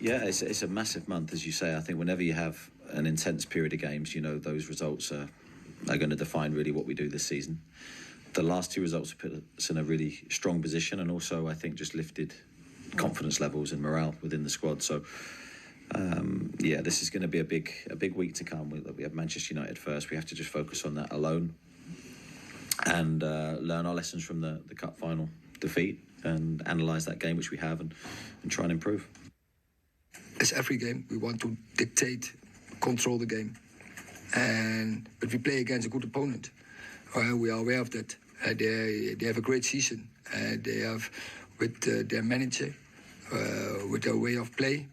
Yeah, it's a massive month, as you say. I think whenever you have an intense period of games, you know, those results are going to define really what we do this season. The last two results have put us in a really strong position, and also I think just lifted confidence levels and morale within the squad. So yeah, this is going to be a big week to come. We have Manchester United first. We have to just focus on that alone and learn our lessons from the cup final defeat and analyse that game, which we have, and try and improve. As every game, we want to dictate, control the game, but we play against a good opponent. We are aware of that. They have a great season. They have, with their manager, with their way of play,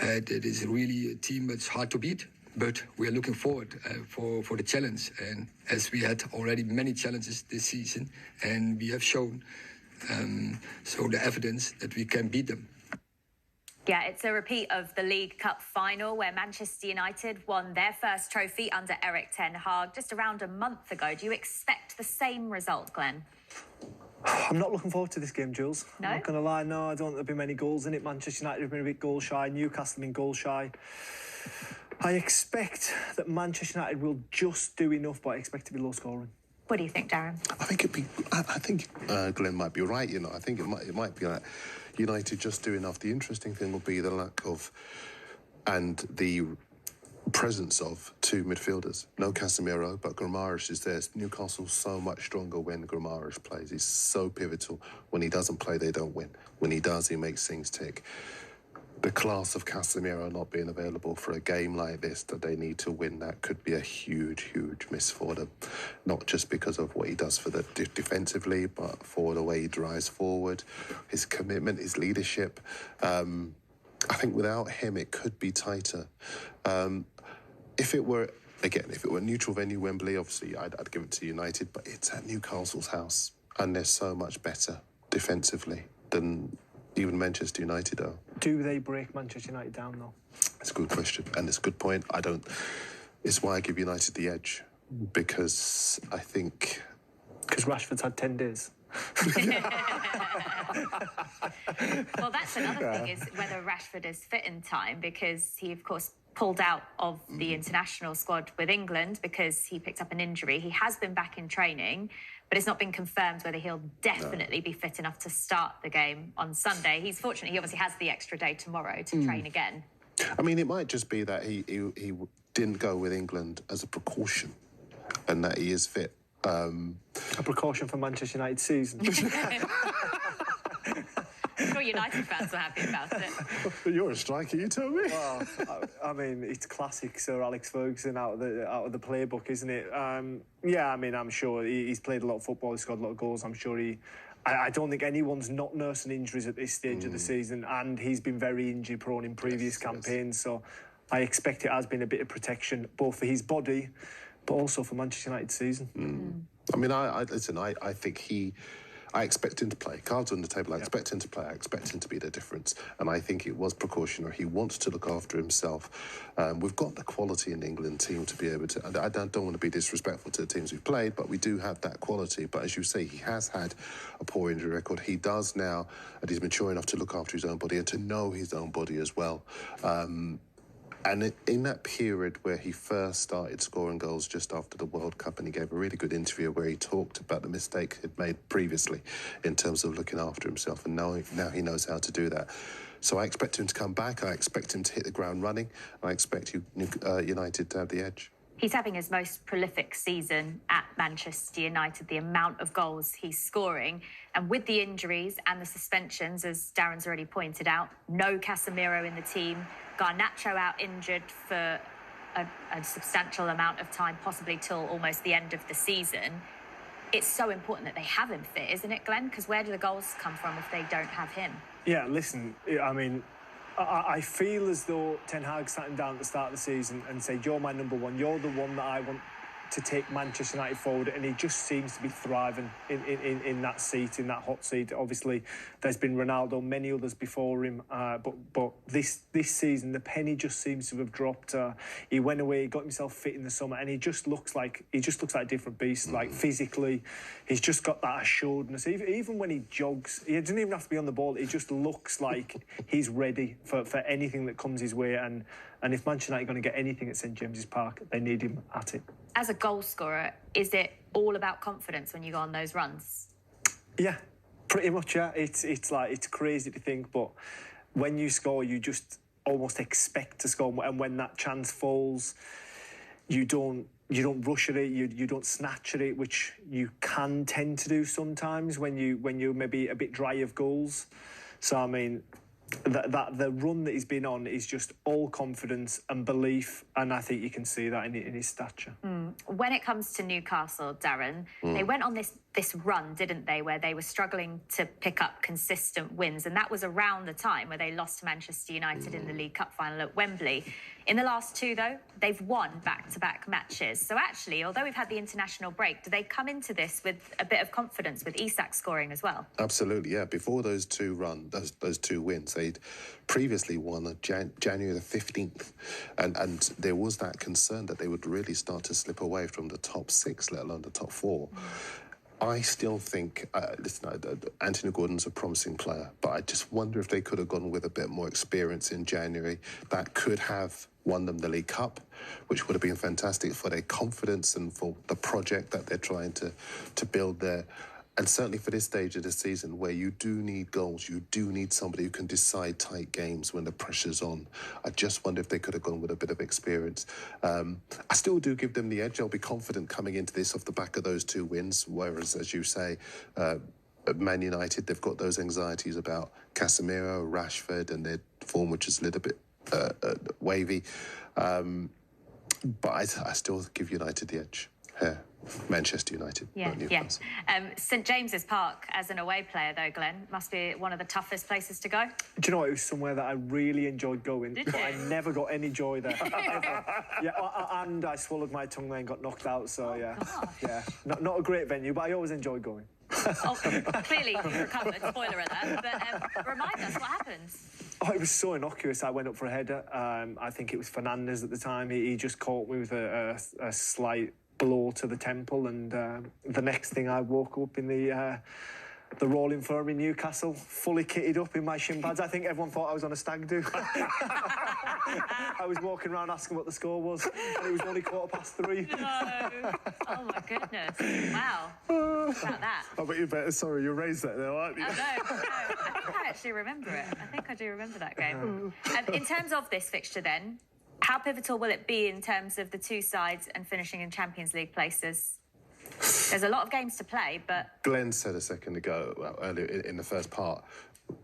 that is really a team that's hard to beat. But we are looking forward for the challenge. And as we had already many challenges this season, and we have shown so the evidence that we can beat them. Yeah, it's a repeat of the League Cup final where Manchester United won their first trophy under Erik ten Hag just around a month ago. Do you expect the same result, Glenn? I'm not looking forward to this game, Jules. No? I'm not going to lie, no, I don't think there'll be many goals in it. Manchester United have been a bit goal shy, Newcastle have been goal shy. I expect that Manchester United will just do enough, but I expect it to be low scoring. What do you think, Darren? I think Glenn might be right. You know, I think it might be like United just do enough. The interesting thing will be the lack of and the presence of two midfielders. No Casemiro, but Guimaraes is there. Newcastle's so much stronger when Guimaraes plays. He's so pivotal. When he doesn't play, they don't win. When he does, he makes things tick. The class of Casemiro not being available for a game like this that they need to win, that could be a huge, huge miss for them. Not just because of what he does for the defensively, but for the way he drives forward, his commitment, his leadership. I think without him, it could be tighter. If it were a neutral venue, Wembley, obviously I'd give it to United, but it's at Newcastle's house, and they're so much better defensively than even Manchester United are. Do they break Manchester United down, though? It's a good question, and it's a good point. It's why I give United the edge, because I think... Because Rashford's had 10 days. Well, that's another thing, is whether Rashford is fit in time, because he, of course, pulled out of the international squad with England because he picked up an injury. He has been back in training, but it's not been confirmed whether he'll definitely be fit enough to start the game on Sunday. He's fortunate he obviously has the extra day tomorrow to train again. I mean, it might just be that he didn't go with England as a precaution and that he is fit. A precaution for Manchester United's season. I'm sure United fans were happy about it. You're a striker, you tell me. Well, I mean, it's classic Sir Alex Ferguson out of the playbook, isn't it? Yeah, I mean, I'm sure he's played a lot of football, he's scored a lot of goals. I'm sure I don't think anyone's not nursing injuries at this stage of the season, and he's been very injury-prone in previous campaigns, so I expect it has been a bit of protection, both for his body, but also for Manchester United's season. I mean, I think I expect him to play. Cards on the table, I expect him to play. I expect him to be the difference. And I think it was precautionary. He wants to look after himself. We've got the quality in the England team to be able to... I don't want to be disrespectful to the teams we've played, but we do have that quality. But as you say, he has had a poor injury record. He does now, and he's mature enough to look after his own body and to know his own body as well. And in that period where he first started scoring goals just after the World Cup, and he gave a really good interview where he talked about the mistake he'd made previously in terms of looking after himself, and now he knows how to do that. So I expect him to come back, I expect him to hit the ground running, and I expect United to have the edge. He's having his most prolific season at Manchester United, the amount of goals he's scoring. And with the injuries and the suspensions, as Darren's already pointed out, no Casemiro in the team, Garnacho out injured for a substantial amount of time, possibly till almost the end of the season. It's so important that they have him fit, isn't it, Glenn? Because where do the goals come from if they don't have him? Yeah, listen, I mean, I feel as though Ten Hag sat him down at the start of the season and said, you're my number one, you're the one that I want to take Manchester United forward, and he just seems to be thriving in that seat, in that hot seat. Obviously, there's been Ronaldo, many others before him, but this season the penny just seems to have dropped. He went away, got himself fit in the summer, and he just looks like a different beast. Like physically, he's just got that assuredness. Even when he jogs, he doesn't even have to be on the ball. He just looks like he's ready for anything that comes his way. And if Manchester United are going to get anything at St James's Park, they need him at it. As a goal scorer, is it all about confidence when you go on those runs? Yeah, pretty much. Yeah, it's crazy to think, but when you score, you just almost expect to score, and when that chance falls, you don't rush at it, you don't snatch at it, which you can tend to do sometimes when you're maybe a bit dry of goals. So I mean, that the run that he's been on is just all confidence and belief, and I think you can see that in his stature. When it comes to Newcastle, Darren, they went on this run, didn't they, where they were struggling to pick up consistent wins, and that was around the time where they lost to Manchester United in the League Cup final at Wembley. In the last two, though, they've won back-to-back matches. So actually, although we've had the international break, do they come into this with a bit of confidence, with Isak scoring as well? Absolutely, yeah. Before those two wins, they'd previously won on January the 15th. And there was that concern that they would really start to slip away from the top six, let alone the top four. I still think, Anthony Gordon's a promising player, but I just wonder if they could have gone with a bit more experience in January. That could have won them the League Cup, which would have been fantastic for their confidence and for the project that they're trying to build there. And certainly for this stage of the season, where you do need goals, you do need somebody who can decide tight games when the pressure's on. I just wonder if they could have gone with a bit of experience. I still do give them the edge. I'll be confident coming into this off the back of those two wins, whereas, as you say, at Man United, they've got those anxieties about Casemiro, Rashford, and their form, which is a little bit wavy. But I still give United the edge here. Manchester United, not Newcastle. St James's Park, as an away player, though, Glenn, must be one of the toughest places to go. Do you know what? It was somewhere that I really enjoyed going, Did but you? I never got any joy there. And I swallowed my tongue there and got knocked out. So not a great venue, but I always enjoyed going. Clearly you've recovered. Spoiler alert. But remind us what happens. Oh, it was so innocuous. I went up for a header. I think it was Fernandes at the time. He just caught me with a slight blow to the temple, and the next thing I woke up in the Rolling Firm in Newcastle, fully kitted up in my shin pads. I think everyone thought I was on a stag do. I was walking around asking what the score was, and it was only 3:15. No. Oh my goodness. Wow. What about that? Oh, but you better, sorry, you raised that there, aren't you? No. I think I actually remember it. I think I do remember that game. In terms of this fixture then, how pivotal will it be in terms of the two sides and finishing in Champions League places? There's a lot of games to play, but... Glenn said a second ago, earlier in the first part,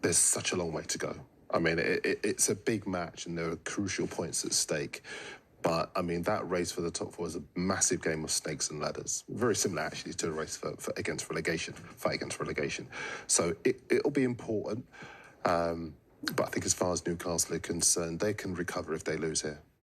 there's such a long way to go. I mean, it's a big match and there are crucial points at stake. But, I mean, that race for the top four is a massive game of snakes and ladders. Very similar, actually, to the race fight against relegation. So it'll be important. But I think as far as Newcastle are concerned, they can recover if they lose here.